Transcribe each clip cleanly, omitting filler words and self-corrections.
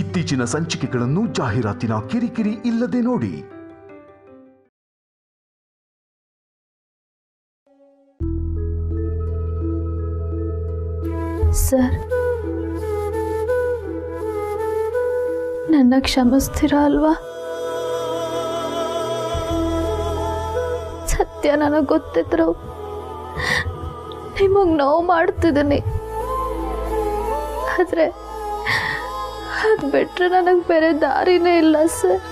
ಇತ್ತೀಚಿನ ಸಂಚಿಕೆಗಳನ್ನು ಜಾಹೀರಾತಿನ ಕಿರಿಕಿರಿ ಇಲ್ಲದೆ ನೋಡಿ. ಸರ್, ನನ್ನ ಕ್ಷಮಿಸ್ತೀರಾ ಅಲ್ವಾ? ಸತ್ಯ ನನಗೆ ಗೊತ್ತಿದ್ರು ನಿಮಗೆ ನೋವು ಮಾಡ್ತಿದ್ದೀನಿ, ಆದ್ರೆ ಅದು ಬಿಟ್ರೆ ನನಗೆ ಬೇರೆ ದಾರಿನೇ ಇಲ್ಲ ಸರ್.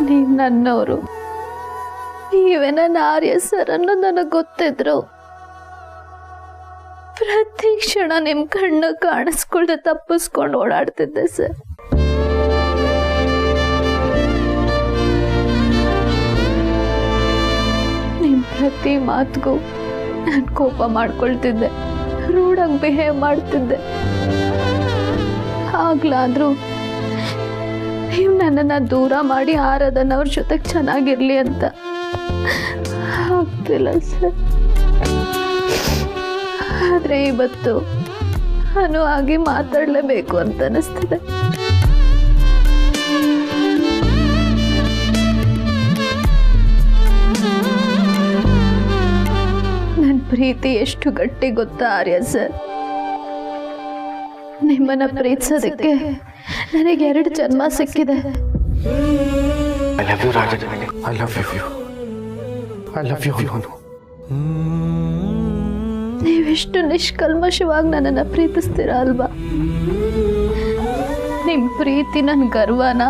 ನೀವು ನನ್ನವರು, ನೀವೇ ನನ್ನ ಆರ್ಯ ಸರ್ ಅನ್ನೋದು ನನಗೆ ಗೊತ್ತಿದ್ರು ಪ್ರತಿ ಕ್ಷಣ ನಿಮ್ಮ ಕಣ್ಣು ಕಾಣಿಸ್ಕೊಳ್ದೆ ತಪ್ಪಿಸ್ಕೊಂಡು ಓಡಾಡ್ತಿದ್ದೆ ಸರ್. ನಿಮ್ಮ ಪ್ರತಿ ಮಾತಿಗೂ ನಾನು ಕೋಪ ಮಾಡ್ಕೊಳ್ತಿದ್ದೆ, ರೂಢಾಗಿ ಬಿಹೇವ್ ಮಾಡ್ತಿದ್ದೆ. ಆಗ್ಲಾದ್ರೂ ನೀವು ನನ್ನನ್ನು ದೂರ ಮಾಡಿ ಆರಾಧನವ್ರ ಜೊತೆಗೆ ಚೆನ್ನಾಗಿರ್ಲಿ ಅಂತ ಆಗ್ತಿಲ್ಲ ಸರ್. ಆದ್ರೆ ಇವತ್ತು ನಾನು ಹಾಗೆ ಮಾತಾಡಲೇಬೇಕು ಅಂತ ಅನಿಸ್ತಿದೆ. ನನ್ನ ಪ್ರೀತಿ ಎಷ್ಟು ಗಟ್ಟಿ ಗೊತ್ತಾ ಆರ್ಯ ಸರ್? ನಿಮ್ಮನ್ನ ಪ್ರೀತಿಸೋದಕ್ಕೆ ನನಗೆ 2 ಜನ್ಮ ಸಿಕ್ಕಿದೆ. I love you, Raja. I love you. I love you, Anu. ನೀವೆಷ್ಟು ನಿಷ್ಕಲ್ಮಶವಾಗಿ ನನ್ನನ್ನು ಪ್ರೀತಿಸ್ತೀರಾ ಅಲ್ವಾ? ನಿಮ್ಮ ಪ್ರೀತಿ ನನ್ನ ಗರ್ವನ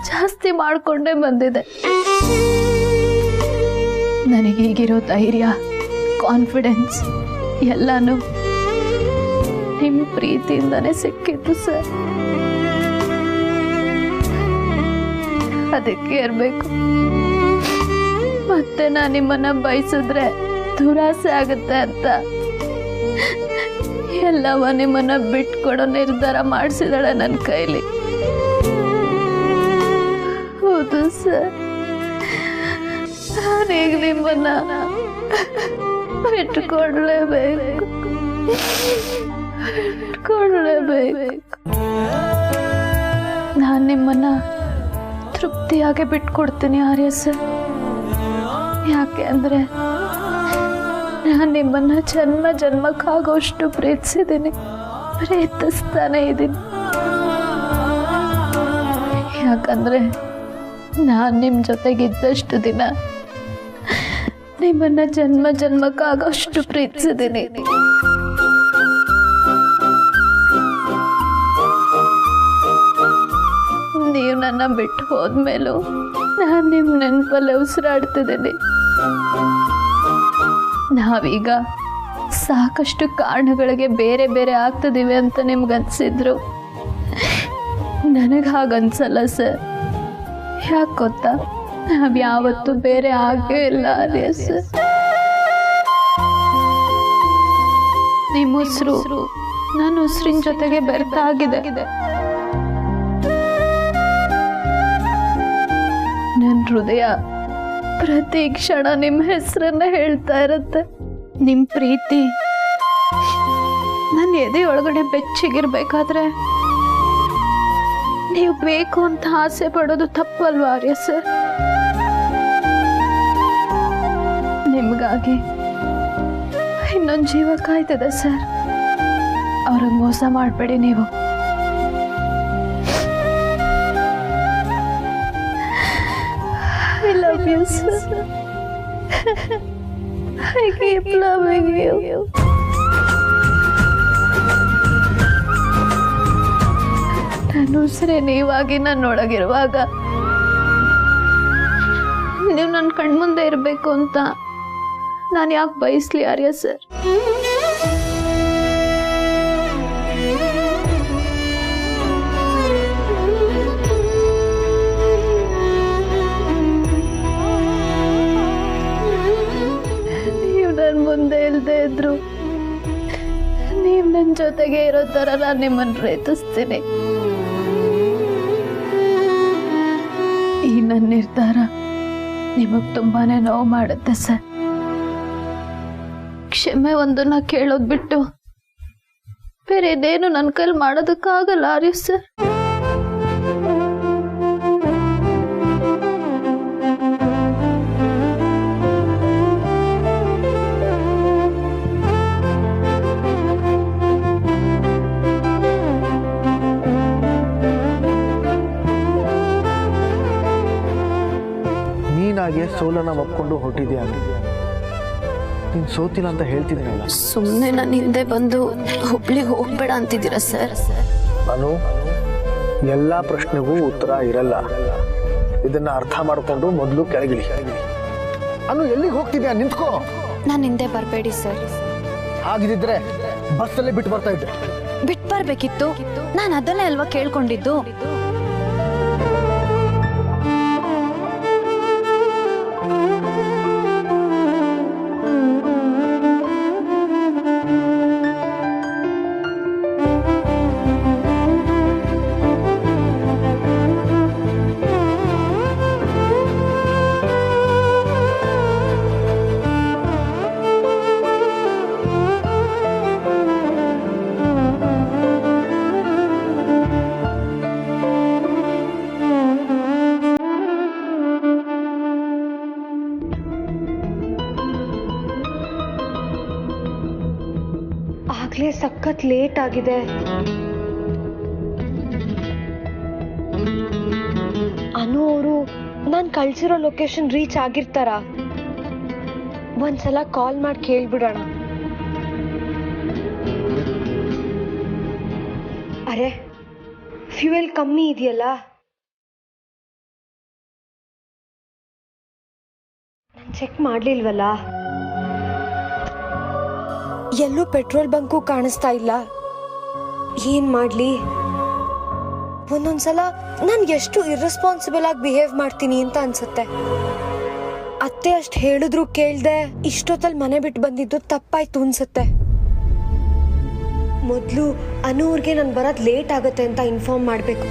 ಜಾಸ್ತಿ ಮಾಡಿಕೊಂಡೇ ಬಂದಿದೆ. ನನಗೀಗಿರೋ ಧೈರ್ಯ, ಕಾನ್ಫಿಡೆನ್ಸ್ ಎಲ್ಲಾನು ನಿಮ್ಮ ಪ್ರೀತಿಯಿಂದನೇ ಸಿಕ್ಕಿತ್ತು ಸರ್. ಅದಕ್ಕೆ ಇರಬೇಕು. ಮತ್ತೆ ನಾನು ನಿಮ್ಮನ್ನ ಬಯಸಿದ್ರೆ ದುರಾಸೆ ಆಗುತ್ತೆ ಅಂತ ಎಲ್ಲವ ನಿಮ್ಮನ್ನ ಬಿಟ್ಕೊಡೋ ನಿರ್ಧಾರ ಮಾಡಿಸಿದಾಳೆ ನನ್ನ ಕೈಲಿ. ಹೌದು ಸರ್, ನಾನೀಗ ನಿಮ್ಮನ್ನ ಬಿಟ್ಕೊಡ್ಲೇಬೇಕು. ನಾನು ನಿಮ್ಮನ್ನ ತೃಪ್ತಿಯಾಗಿ ಬಿಟ್ಕೊಡ್ತೀನಿ ಆರ್ಯ ಸರ್. ಯಾಕೆ ಅಂದ್ರೆ ನಾನು ನಿಮ್ಮನ್ನ ಜನ್ಮ ಜನ್ಮಕ್ಕಾಗೋಷ್ಟು ಪ್ರೀತಿಸಿದ್ದೀನಿ, ಪ್ರೀತಿಸ್ತಾನೆ ಇದ್ದೀನಿ. ಯಾಕಂದ್ರೆ ನಾನು ನಿಮ್ಮ ಜೊತೆಗಿದ್ದಷ್ಟು ದಿನ ನಿಮ್ಮನ್ನ ಜನ್ಮ ಜನ್ಮಕ್ಕಾಗೋಷ್ಟು ಪ್ರೀತಿಸಿದ್ದೀನಿ. ನೀವು ನನ್ನ ಬಿಟ್ಟು ಹೋದ್ಮೇಲೂ ನಾನು ನಿಮ್ಮ ನೆನಪಲ್ಲೇ ಉಸಿರಾಡ್ತಿದ್ದೀನಿ. ನಾವೀಗ ಸಾಕಷ್ಟು ಕಾರಣಗಳಿಗೆ ಬೇರೆ ಬೇರೆ ಆಗ್ತಿದ್ದೀವಿ ಅಂತ ನಿಮ್ಗನ್ಸಿದ್ರು, ನನಗೆ ಹಾಗನ್ಸಲ್ಲ ಸರ್. ಯಾಕೆ ಗೊತ್ತಾ? ನಾವ್ಯಾವತ್ತೂ ಬೇರೆ ಆಗೇ ಇಲ್ಲ ಆರ್ಯ ಸರ್. ನಿಮ್ಮ ಉಸಿರು ನನ್ನ ಉಸಿರಿನ ಜೊತೆಗೆ ಬೆರ್ತಾಗಿದೆ. ನನ್ನ ಹೃದಯ ಪ್ರತಿ ಕ್ಷಣ ನಿಮ್ಮ ಹೆಸರನ್ನ ಹೇಳ್ತಾ ಇರುತ್ತೆ. ನಿಮ್ಮ ಪ್ರೀತಿ ನನ್ನ ಎದೆ ಒಳಗಡೆ ಬೆಚ್ಚಗಿರ್ಬೇಕಾದ್ರೆ ನೀವು ಬೇಕು ಅಂತ ಆಸೆ ಪಡೋದು ತಪ್ಪಲ್ವಾ ಆರ್ಯ ಸರ್? ನಿಮ್ಗಾಗಿ ಇನ್ನೊಂದು ಜೀವ ಕಾಯ್ತದೆ ಸರ್. ಅವ್ರಿಗೆ ಮೋಸ ಮಾಡಬೇಡಿ ನೀವು. I love you, sir. I keep loving you. ನನ್ನ ಉಸಿರೇ ನೀವಾಗಿ ನನ್ನೊಳಗಿರುವಾಗ ನೀವು ನನ್ನ ಕಣ್ಮುಂದೆ ಇರಬೇಕು ಅಂತ ನಾನು ಯಾಕೆ ಬಯಸ್ಲಿ ಆರ್ಯ ಸರ್? ಮುಂದೆ ಇಲ್ದೇ ಇದ್ರು ನೀವ್ ನನ್ನ ಜೊತೆಗೆ ಇರೋ ತರ ನಾನು ನಿಮ್ಮನ್ನು ಪ್ರೀತಿಸ್ತೀನಿ. ಈ ನನ್ನ ನಿರ್ಧಾರ ನಿಮಗ್ ತುಂಬಾನೇ ನೋವು ಮಾಡುತ್ತೆ ಸರ್. ಕ್ಷಮೆ ಒಂದನ್ನ ಕೇಳೋದ್ ಬಿಟ್ಟು ಬೇರೆ ಇದೇನು ನನ್ನ ಕೈಲಿ ಮಾಡೋದಕ್ಕಾಗಲ್ಲ ಆರ್ಯ ಸರ್. ನೀನಾಗೆ ಸೋಲನ ಒಪ್ಕೊಂಡು ಹೊರಟಿದ್ಯಾ ಅಂತ ನೀನು ಸೋತಿಲ್ಲ ಅಂತ ಹೇಳ್ತಿದ್ದೀನಲ್ಲ. ಸುಮ್ಮನೆ ನನ್ನ ಹಿಂದೆ ಬಂದು ಹುಬ್ಳಿಗೆ ಹೋಗ್ಬೇಡ ಅಂತಿದ್ದೀರಾ ಸರ್? ನಾನು ಎಲ್ಲ ಪ್ರಶ್ನೆಗೂ ಉತ್ತರ ಇರಲ್ಲ. ಇದನ್ನ ಅರ್ಥ ಮಾಡಿಕೊಂಡು ಮೊದಲು ಕೆಳಗಿಳಿ. ಅನು ಎಲ್ಲಿಗೆ ಹೋಗ್ತಿದ್ಯಾ? ನಿಂತ್ಕೋ. ನಾನು ಹಿಂದೆ ಬರಬೇಡಿ ಸರ್. ಹಾಗಿದ್ರೆ ಬಸ್ಸಲ್ಲೇ ಬಿಟ್ಟು ಬರ್ತಾ ಇದ್ದೆ. ಬಿಟ್ಟು ಬರ್ಬೇಕಿತ್ತು. ನಾನು ಅದನ್ನೇ ಅಲ್ವಾ ಕೇಳ್ಕೊಂಡಿದ್ದು. ಆಗ್ಲೇ ಸಖತ್ ಲೇಟ್ ಆಗಿದೆ. ಅನು ಅವರು ನಾನು ಕಳ್ಸಿರೋ ಲೊಕೇಶನ್ ರೀಚ್ ಆಗಿರ್ತಾರ? ಒಂದ್ಸಲ ಕಾಲ್ ಮಾಡಿ ಕೇಳ್ಬಿಡೋಣ. ಅರೆ, ಫ್ಯೂಯಲ್ ಕಮ್ಮಿ ಇದೆಯಲ್ಲ? ನಾನು ಚೆಕ್ ಮಾಡ್ಲಿಲ್ವಲ್ಲ. ಎಲ್ಲೂ ಪೆಟ್ರೋಲ್ ಬಂಕು ಕಾಣಿಸ್ತಾ ಇಲ್ಲ. ಏನ್ ಮಾಡ್ಲಿ? ಒಂದೊಂದ್ಸಲ ನಾನು ಎಷ್ಟು ಇರ್ರೆಸ್ಪಾನ್ಸಿಬಲ್ ಆಗಿ ಬಿಹೇವ್ ಮಾಡ್ತೀನಿ ಅಂತ ಅನ್ಸುತ್ತೆ. ಅತ್ತೆ ಅಷ್ಟು ಹೇಳಿದ್ರು ಕೇಳ್ದೆ ಇಷ್ಟೊತ್ತಲ್ಲಿ ಮನೆ ಬಿಟ್ಟು ಬಂದಿದ್ದು ತಪ್ಪಾಯ್ತು ಅನ್ಸುತ್ತೆ. ಮೊದಲು ಅನೂರ್ಗೆ ನಾನು ಬರೋದು ಲೇಟ್ ಆಗುತ್ತೆ ಅಂತ ಇನ್ಫಾರ್ಮ್ ಮಾಡಬೇಕು.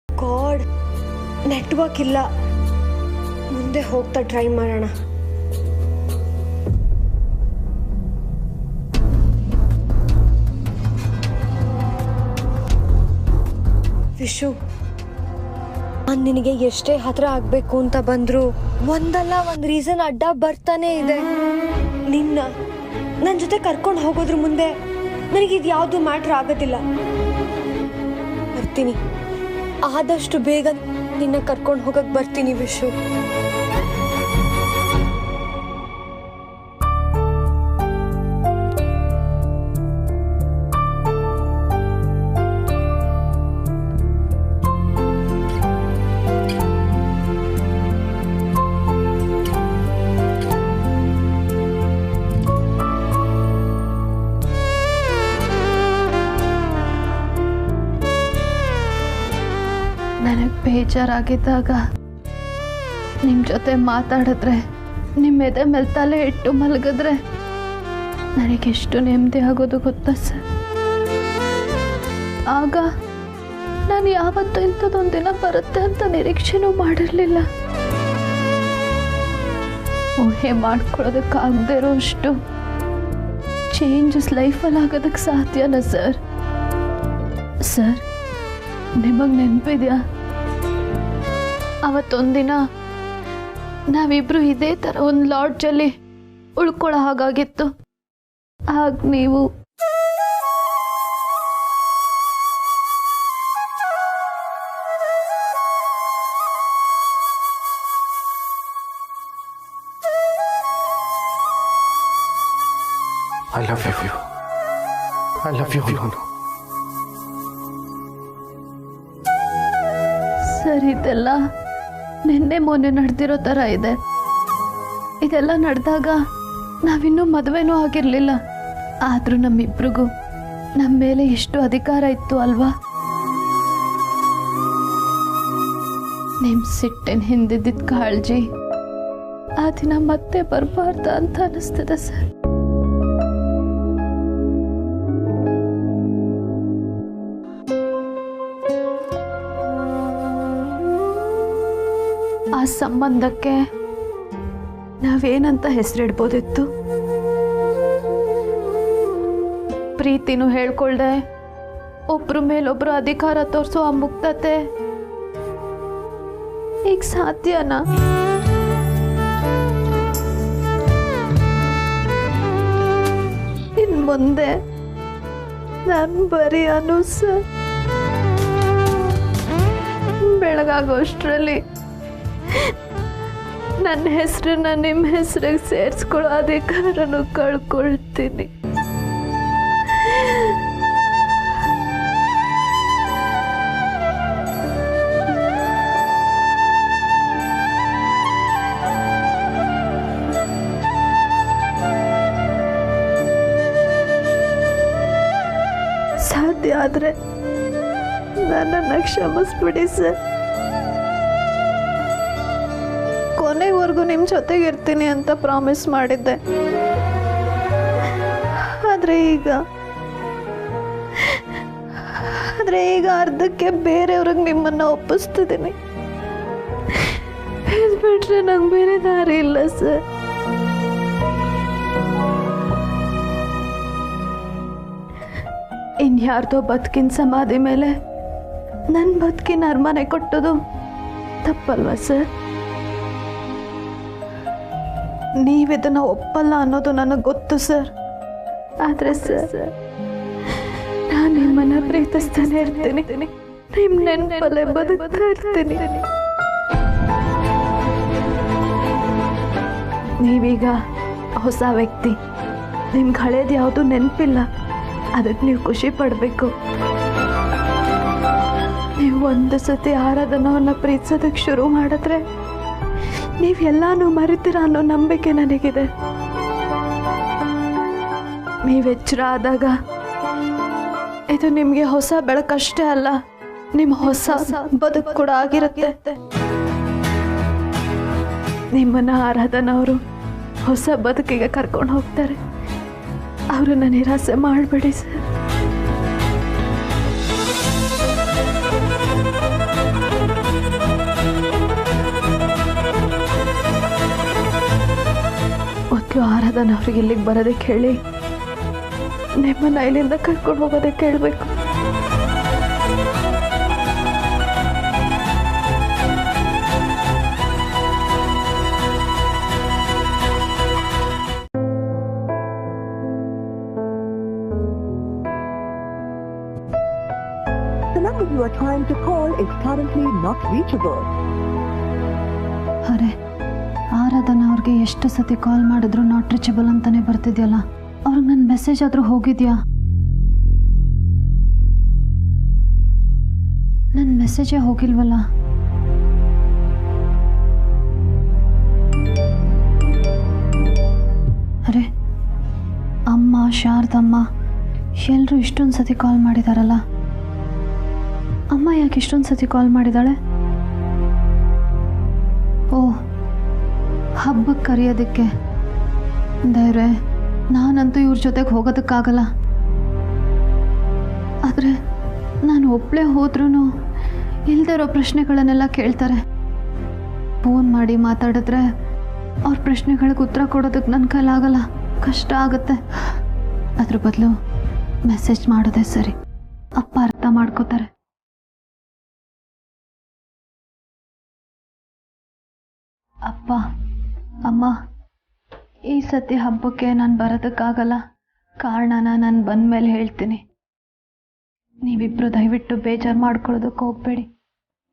ಗಾಡ್, ನೆಟ್ವರ್ಕ್ ಇಲ್ಲ. ಮುಂದೆ ಹೋಗ್ತಾ ಟ್ರೈ ಮಾಡೋಣ. ವಿಶು, ನಾನು ನಿನಗೆ ಎಷ್ಟೇ ಹತ್ರ ಆಗ್ಬೇಕು ಅಂತ ಬಂದ್ರು ಒಂದಲ್ಲ ಒಂದ್ ರೀಸನ್ ಅಡ್ಡ ಬರ್ತಾನೆ ಇದೆ. ನನ್ನ ಜೊತೆ ಕರ್ಕೊಂಡು ಹೋಗೋದ್ರ ಮುಂದೆ ನನಗಿದು ಯಾವುದು ಮ್ಯಾಟ್ರ್ ಆಗೋದಿಲ್ಲ. ಬರ್ತೀನಿ, ಆದಷ್ಟು ಬೇಗ ನಿನ್ನ ಕರ್ಕೊಂಡು ಹೋಗಕ್ ಬರ್ತೀನಿ ವಿಶು. ನನಗೆ ಬೇಜಾರಾಗಿದ್ದಾಗ ನಿಮ್ಮ ಜೊತೆ ಮಾತಾಡಿದ್ರೆ, ನಿಮ್ಮ ಎದೆ ಮೇಲೆ ತಲೆ ಇಟ್ಟು ಮಲಗಿದ್ರೆ ನನಗೆಷ್ಟು ನೆಮ್ಮದಿ ಆಗೋದು ಗೊತ್ತಾ ಸರ್? ಆಗ ನಾನು ಯಾವತ್ತೂ ಇಂಥದ್ದೊಂದು ದಿನ ಬರುತ್ತೆ ಅಂತ ನಿರೀಕ್ಷೆನೂ ಮಾಡಿರಲಿಲ್ಲ. ಊಹೆ ಮಾಡ್ಕೊಳ್ಳೋದಕ್ಕಾಗದೇ ಇರೋ ಅಷ್ಟು ಚೇಂಜಸ್ ಲೈಫಲ್ಲಿ ಆಗೋದಕ್ಕೆ ಸಾಧ್ಯನಾ ಸರ್? ಸರ್, ನಿಮಗೆ ನೆನಪಿದ್ಯಾ ಅವತ್ತೊಂದಿನ ನಾವಿಬ್ರು ಇದೇ ಥರ ಒಂದು ಲಾಡ್ಜಲ್ಲಿ ಉಳ್ಕೊಳ್ಳೋ ಹಾಗಾಗಿತ್ತು. ಆಗ ನೀವು I love you. I love you, Anu. Sir, ಇದೆಲ್ಲ ನಿನ್ನೆ ಮೊನ್ನೆ ನಡೆದಿರೋ ಥರ ಇದೆ. ಇದೆಲ್ಲ ನಡೆದಾಗ ನಾವಿನ್ನೂ ಮದುವೆನೂ ಆಗಿರಲಿಲ್ಲ. ಆದರೂ ನಮ್ಮಿಬ್ರಿಗೂ ನಮ್ಮ ಮೇಲೆ ಎಷ್ಟು ಅಧಿಕಾರ ಇತ್ತು ಅಲ್ವಾ? ನಿಮ್ಮ ಸಿಟ್ಟಿನ ಹಿಂದಿದ್ದ ಕಾಳಜಿ, ಆ ದಿನ ಮತ್ತೆ ಬರಬಾರ್ದ ಅಂತ ಅನಿಸ್ತದೆ ಸರ್. ಆ ಸಂಬಂಧಕ್ಕೆ ನಾವೇನಂತ ಹೆಸರಿಡ್ಬೋದಿತ್ತು? ಪ್ರೀತಿನೂ ಹೇಳ್ಕೊಳ್ದೆ ಒಬ್ರ ಮೇಲೊಬ್ರು ಅಧಿಕಾರ ತೋರಿಸೋ ಆ ಮುಕ್ತತೆ ಈಗ ಸಾಧ್ಯನಾ? ಇನ್ ಮುಂದೆ ನಾನು ಬರೀ ಸರ್ ಬೆಳಗಾಗೋಷ್ಟರಲ್ಲಿ ನನ್ನ ಹೆಸರನ್ನ ನಿಮ್ಮ ಹೆಸರಿಗೆ ಸೇರಿಸ್ಕೊಳ್ಳೋ ಅಧಿಕಾರನು ಕಳ್ಕೊಳ್ತೀನಿ. ಸಾಧ್ಯ ಆದ್ರೆ ನನ್ನನ್ನು ಕ್ಷಮಿಸ್ಬಿಡಿ ಸರ್. ಕೊನೆವರೆಗೂ ನಿಮ್ಮ ಜೊತೆಗೆ ಇರ್ತೀನಿ ಅಂತ ಪ್ರಾಮಿಸ್ ಮಾಡಿದ್ದೆ. ಆದ್ರೆ ಈಗ ಅರ್ಧಕ್ಕೆ ಬೇರೆಯವ್ರಿಗೆ ನಿಮ್ಮನ್ನ ಒಪ್ಪಿಸ್ತಿದ್ದೀನಿ. ಇದು ಬಿಟ್ರೆ ನಂಗೆ ಬೇರೆ ದಾರಿ ಇಲ್ಲ ಸರ್. ಇನ್ಯಾರ್ದೋ ಬದುಕಿನ ಸಮಾಧಿ ಮೇಲೆ ನನ್ನ ಬದುಕಿನ ಅರಮನೆ ಕೊಟ್ಟೋದು ತಪ್ಪಲ್ವಾ ಸರ್? ನೀವಿದನ್ನ ಒಪ್ಪಲ್ಲ ಅನ್ನೋದು ನನಗೆ ಗೊತ್ತು ಸರ್. ಆದ್ರೆ ಸರ್, ನಾನು ನಿಮ್ಮನ್ನ ಪ್ರೀತಿಸ್ತಾನೆ ಇರ್ತೀನಿ, ನಿಮ್ಮ ನೆನಪಲ್ಲೇ ಬದುಕ್ತಾ ಇರ್ತೀನಿ. ನೀವೀಗ ಹೊಸ ವ್ಯಕ್ತಿ, ನಿಮ್ಗೆ ಹಳೇದು ಯಾವುದು ನೆನಪಿಲ್ಲ. ಅದಕ್ಕೆ ನೀವು ಖುಷಿ ಪಡಬೇಕು. ನೀವು ಒಂದು ಸತಿ ಆರಾಧನವನ್ನ ಪ್ರೀತಿಸೋದಕ್ಕೆ ಶುರು ಮಾಡಿದ್ರೆ ನೀವೆಲ್ಲಾನು ಮರಿತೀರ ಅನ್ನೋ ನಂಬಿಕೆ ನನಗಿದೆ. ನೀವು ಎಚ್ಚರ ಆದಾಗ ಇದು ನಿಮಗೆ ಹೊಸ ಬೆಳಕಷ್ಟೇ ಅಲ್ಲ, ನಿಮ್ಮ ಹೊಸ ಬದುಕು ಕೂಡ ಆಗಿರುತ್ತೆ. ನಿಮ್ಮನ್ನ ಆರಾಧನವರು ಹೊಸ ಬದುಕಿಗೆ ಕರ್ಕೊಂಡು ಹೋಗ್ತಾರೆ. ಅವರನ್ನ ನಿರಾಸೆ ಮಾಡಬೇಡಿ ಸರ್. ಮೊದಲು ಆರಾಧನವ್ರಿಗೆ ಇಲ್ಲಿಗೆ ಬರೋದಕ್ಕೆ ಹೇಳಿ, ನಿಮ್ಮನ್ನ ಇಲ್ಲಿಂದ ಕರ್ಕೊಂಡು ಹೋಗೋದಕ್ಕೆ ಹೇಳ್ಬೇಕು. The number you are trying to call is currently not reachable. ಅರೆ, ಆರಾಧನಾ ಅವ್ರಿಗೆ ಎಷ್ಟು ಸತಿ ಕಾಲ್ ಮಾಡಿದ್ರು ನಾಟ್ ರೀಚಬಲ್ ಅಂತಾನೆ ಬರ್ತಿದ್ಯಲ್ಲ. ಅವ್ರಿಗೆ ನನ್ನ ಮೆಸೇಜ್ ಆದರೂ ಹೋಗಿದ್ಯಾ? ನನ್ನ ಮೆಸೇಜೇ ಹೋಗಿಲ್ವಲ್ಲ. ಅರೆ, ಅಮ್ಮ, ಶಾರದಮ್ಮ ಎಲ್ಲರೂ ಇಷ್ಟೊಂದು ಸತಿ ಕಾಲ್ ಮಾಡಿದಾರಲ್ಲ. ಅಮ್ಮ ಯಾಕೆ ಇಷ್ಟೊಂದು ಸತಿ ಕಾಲ್ ಮಾಡಿದಾಳೆ? ಓ, ಹಬ್ಬಕ್ಕೆ ಕರೆಯೋದಕ್ಕೆ. ದೇವ್ರೆ, ನಾನಂತೂ ಇವ್ರ ಜೊತೆಗೆ ಹೋಗೋದಕ್ಕಾಗಲ್ಲ. ಆದರೆ ನಾನು ಒಬ್ಬಳೇ ಹೋದ್ರೂ ಇಲ್ಲದೇ ಇರೋ ಪ್ರಶ್ನೆಗಳನ್ನೆಲ್ಲ ಕೇಳ್ತಾರೆ. ಫೋನ್ ಮಾಡಿ ಮಾತಾಡಿದ್ರೆ ಅವ್ರ ಪ್ರಶ್ನೆಗಳಿಗೆ ಉತ್ತರ ಕೊಡೋದಕ್ಕೆ ನನ್ನ ಕೈಲಾಗಲ್ಲ, ಕಷ್ಟ ಆಗುತ್ತೆ. ಅದ್ರ ಬದಲು ಮೆಸೇಜ್ ಮಾಡೋದೇ ಸರಿ. ಅಪ್ಪ ಅರ್ಥ ಮಾಡ್ಕೋತಾರೆ. ಅಪ್ಪ, ಅಮ್ಮ, ಈ ಸತಿ ಹಬ್ಬಕ್ಕೆ ನಾನು ಬರೋದಕ್ಕಾಗಲ್ಲ. ಕಾರಣನ ನಾನು ಬಂದ ಮೇಲೆ ಹೇಳ್ತೀನಿ. ನೀವಿಬ್ಬರು ದಯವಿಟ್ಟು ಬೇಜಾರು ಮಾಡ್ಕೊಳ್ಳೋದಕ್ಕೆ ಹೋಗಬೇಡಿ.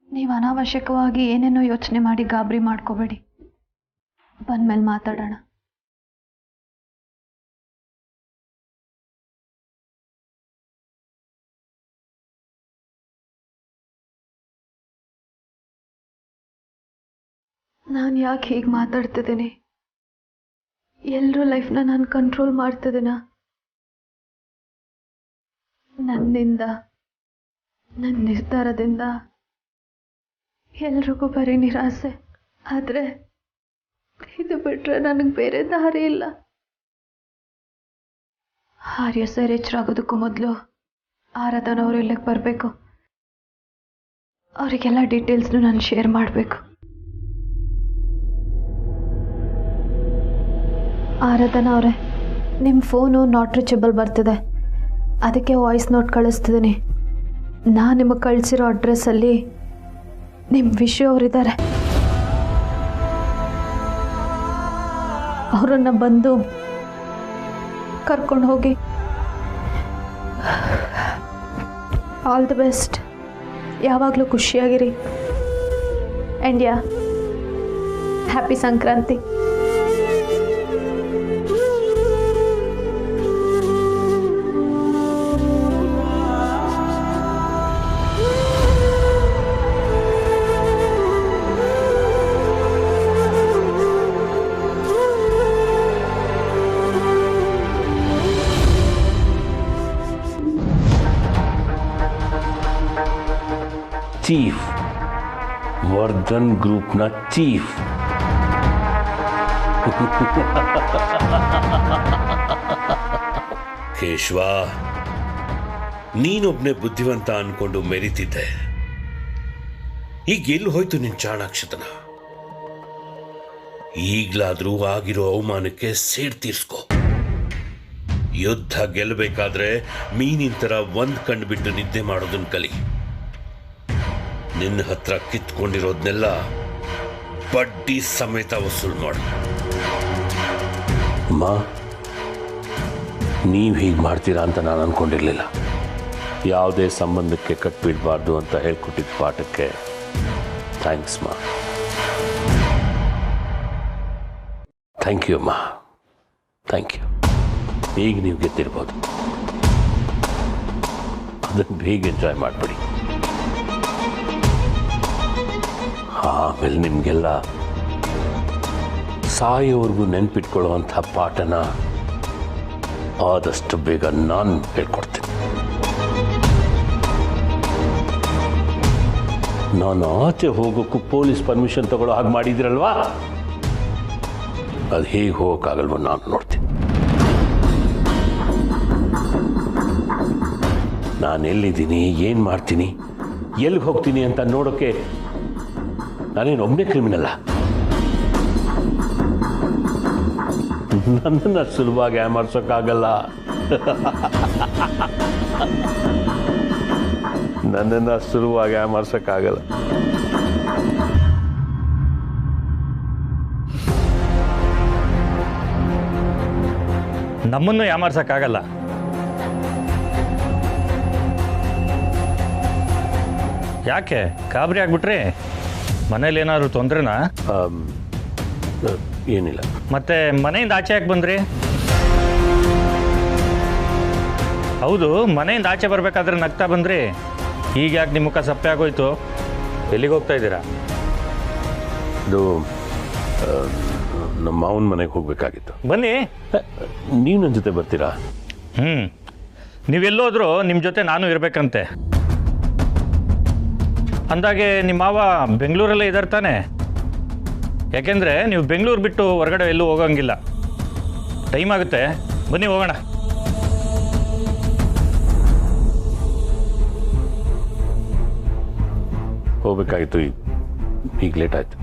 ನೀವು ಅನಾವಶ್ಯಕವಾಗಿ ಏನೇನೋ ಯೋಚನೆ ಮಾಡಿ ಗಾಬರಿ ಮಾಡ್ಕೋಬೇಡಿ. ಬಂದಮೇಲೆ ಮಾತಾಡೋಣ. ನಾನು ಯಾಕೆ ಹೀಗೆ ಮಾತಾಡ್ತಿದ್ದೀನಿ? ಎಲ್ಲರೂ ಲೈಫ್ನ ನಾನು ಕಂಟ್ರೋಲ್ ಮಾಡ್ತಿದ್ದೀನ? ನನ್ನಿಂದ, ನನ್ನ ನಿರ್ಧಾರದಿಂದ ಎಲ್ರಿಗೂ ಬರೀ ನಿರಾಸೆ. ಆದರೆ ಇದು ಬಿಟ್ರೆ ನನಗೆ ಬೇರೆ ದಾರಿ ಇಲ್ಲ. ಆರ್ಯ ಸರ್ ಎಚ್ಚರಾಗೋದಕ್ಕೂ ಮೊದಲು ಆರಾಧನವರು ಇಲ್ಲಿಗೆ ಬರಬೇಕು. ಅವರಿಗೆಲ್ಲ ಡೀಟೇಲ್ಸ್ನು ನಾನು ಶೇರ್ ಮಾಡಬೇಕು. ಆರಾಧನಾ ಅವರೇ, ನಿಮ್ಮ ಫೋನು ನಾಟ್ ರೀಚಬಲ್ ಬರ್ತಿದೆ, ಅದಕ್ಕೆ ವಾಯ್ಸ್ ನೋಟ್ ಕಳಿಸ್ತಿದ್ದೀನಿ. ನಾನು ನಿಮಗೆ ಕಳಿಸಿರೋ ಅಡ್ರೆಸ್ಸಲ್ಲಿ ನಿಮ್ಮ ವಿಷಯ ಅವರಿದ್ದಾರೆ. ಅವರನ್ನು ಬಂದು ಕರ್ಕೊಂಡು ಹೋಗಿ. All the best. ಯಾವಾಗಲೂ ಖುಷಿಯಾಗಿರಿ. And yeah, happy Sankranti. Chief, Vardhan ಗ್ರೂಪ್ನ ಚೀಫ್. ಕೇಶವ, ನೀನೊಬ್ನೇ ಬುದ್ಧಿವಂತ ಅನ್ಕೊಂಡು ಮೆರಿತಿದ್ದೆ. ಈಗ ಎಲ್ಲಿ ಹೋಯ್ತು ನಿನ್ ಚಾಣಾಕ್ಷತನ? ಈಗ್ಲಾದ್ರೂ ಆಗಿರೋ ಅವಮಾನಕ್ಕೆ ಸೇಡ್ ತೀರ್ಸ್ಕೋ. ಯುದ್ಧ ಗೆಲ್ಲಬೇಕಾದ್ರೆ ಮೀನಿನ ತರ ಒಂದ್ ಕಣ್ಣು ಬಿಟ್ಟು ನಿದ್ದೆ ಮಾಡೋದನ್ನ ಕಲಿ. ನಿನ್ನ ಹತ್ರ ಕಿತ್ಕೊಂಡಿರೋದ್ನೆಲ್ಲ ಬಡ್ಡಿ ಸಮೇತ ವಸೂಲ್ ಮಾಡು. ಅಮ್ಮ, ನೀವು ಹೀಗೆ ಮಾಡ್ತೀರಾ ಅಂತ ನಾನು ಅನ್ಕೊಂಡಿರ್ಲಿಲ್ಲ. ಯಾವುದೇ ಸಂಬಂಧಕ್ಕೆ ಕಟ್ಬಿಡಬಾರ್ದು ಅಂತ ಹೇಳ್ಕೊಟ್ಟಿದ್ದ ಪಾಠಕ್ಕೆ ಥ್ಯಾಂಕ್ಸ್ ಮಾ. ಥ್ಯಾಂಕ್ ಯು ಅಮ್ಮ, ಥ್ಯಾಂಕ್ ಯು. ಈಗ ನೀವು ಗೆದ್ದಿರ್ಬೋದು, ಅದನ್ನು ಬೇಗ ಎಂಜಾಯ್ ಮಾಡಿಬಿಡಿ. ಆಮೇಲೆ ನಿಮಗೆಲ್ಲ ಸಾಯೋವರೆಗೂ ನೆನ್ಪಿಟ್ಕೊಳ್ಳುವಂಥ ಪಾಠನ ಆದಷ್ಟು ಬೇಗ ನಾನು ಹೇಳ್ಕೊಡ್ತೀನಿ. ನಾನು ಆಚೆ ಹೋಗೋಕ್ಕೂ ಪೊಲೀಸ್ ಪರ್ಮಿಷನ್ ತಗೊಳ್ಳೋ ಹಾಗೆ ಮಾಡಿದಿರಲ್ವಾ, ಅದು ಹೇಗೆ ಹೋಗೋಕ್ಕಾಗಲ್ವೋ ನಾನು ನೋಡ್ತೀನಿ. ನಾನು ಎಲ್ಲಿದ್ದೀನಿ, ಏನು ಮಾಡ್ತೀನಿ, ಎಲ್ಲಿಗೆ ಹೋಗ್ತೀನಿ ಅಂತ ನೋಡೋಕ್ಕೆ ನಾನೇನು ಒಬ್ಬನೇ ಕ್ರಿಮಿನಲ್ಲ. ನನ್ನನ್ನು ಸುಲಭವಾಗಿ ಯಾಮಾರ್ಸೋಕ್ಕಾಗಲ್ಲ. ನನ್ನನ್ನು ಸುಲಭವಾಗಿ ಯಾಮಾರ್ಸೋಕ್ಕಾಗಲ್ಲ. ನಮ್ಮನ್ನು ಯಾಮಾರ್ಸಕ್ಕಾಗಲ್ಲ. ಯಾಕೆ ಗಾಬರಿ ಆಗ್ಬಿಟ್ರಿ? ಮನೇಲಿ ಏನಾದ್ರು ತೊಂದ್ರೆನಾ? ಏನಿಲ್ಲ. ಮತ್ತೆ ಮನೆಯಿಂದ ಆಚೆ ಯಾಕೆ ಬಂದ್ರಿ? ಹೌದು, ಮನೆಯಿಂದ ಆಚೆ ಬರ್ಬೇಕಾದ್ರೆ ನಗ್ತಾ ಬಂದ್ರಿ. ಈಗ ಯಾಕೆ ನಿಮ್ಮ ಮುಖ ಸಪ್ಪೆ ಆಗೋಯ್ತು? ಎಲ್ಲಿಗೆ ಹೋಗ್ತಾ ಇದ್ದೀರಾ? ಅದು ನಮ್ಮ ಮಾವನ ಮನೆಗೆ ಹೋಗ್ಬೇಕಾಗಿತ್ತು. ಬನ್ನಿ. ನೀವು ನನ್ನ ಜೊತೆ ಬರ್ತೀರಾ? ನೀವೆಲ್ಲೋದ್ರೂ ನಿಮ್ಮ ಜೊತೆ ನಾನು ಇರಬೇಕಂತೆ. ಅಂದಾಗೆ ನಿಮ್ಮ ಮಾವ ಬೆಂಗಳೂರಲ್ಲೇ ಇದ್ದಾರೆ ತಾನೆ? ಯಾಕೆಂದರೆ ನೀವು ಬೆಂಗಳೂರು ಬಿಟ್ಟು ಹೊರಗಡೆ ಎಲ್ಲೂ ಹೋಗೋಂಗಿಲ್ಲ. ಟೈಮ್ ಆಗುತ್ತೆ, ಬನ್ನಿ ಹೋಗೋಣ. ಹೋಗ್ಬೇಕಾಗಿತ್ತು, ಈಗ ಲೇಟ್ ಆಯ್ತು.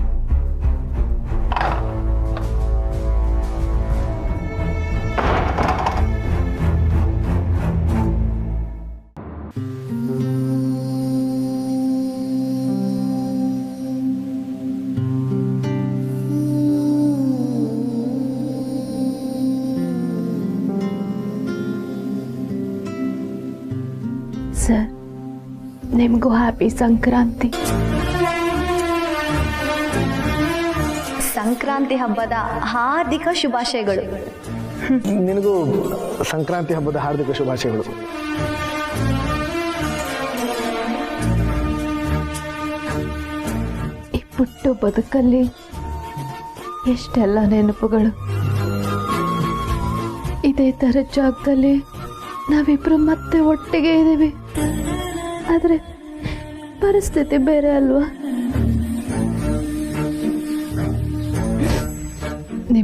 ಸರ್, ನಿಮಗೂ ಹ್ಯಾಪಿ ಸಂಕ್ರಾಂತಿ. ಸಂಕ್ರಾಂತಿ ಹಬ್ಬದ ಹಾರ್ದಿಕ ಶುಭಾಶಯಗಳು. ನಿನಗೂ ಸಂಕ್ರಾಂತಿ ಹಬ್ಬದ ಹಾರ್ದಿಕ ಶುಭಾಶಯಗಳು. ಈ ಪುಟ್ಟ ಬದುಕಲ್ಲಿ ಎಷ್ಟೆಲ್ಲ ನೆನಪುಗಳು. ಇದೇ ಥರ ಜಾಗದಲ್ಲಿ ನಾವಿಬ್ರು ಮತ್ತೆ ಒಟ್ಟಿಗೆ ಇದ್ದೀವಿ. ಆದರೆ ಪರಿಸ್ಥಿತಿ ಬೇರೆ ಅಲ್ವಾ?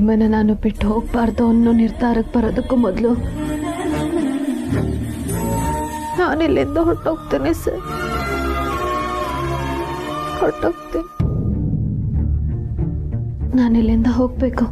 ನಿಮ್ಮನ್ನು ನಾನು ಬಿಟ್ಟು ಹೋಗಬಾರ್ದು ಅನ್ನೋ ನಿರ್ಧಾರಕ್ಕೆ ಬರೋದಕ್ಕೂ ಮೊದಲು ನಾನಿಲ್ಲಿಂದ ಹೊರಟೋಗ್ತೀನಿ ಸರ್, ಹೊರಟೋಗ್ತೀನಿ. ನಾನಿಲ್ಲಿಂದ ಹೋಗಬೇಕು.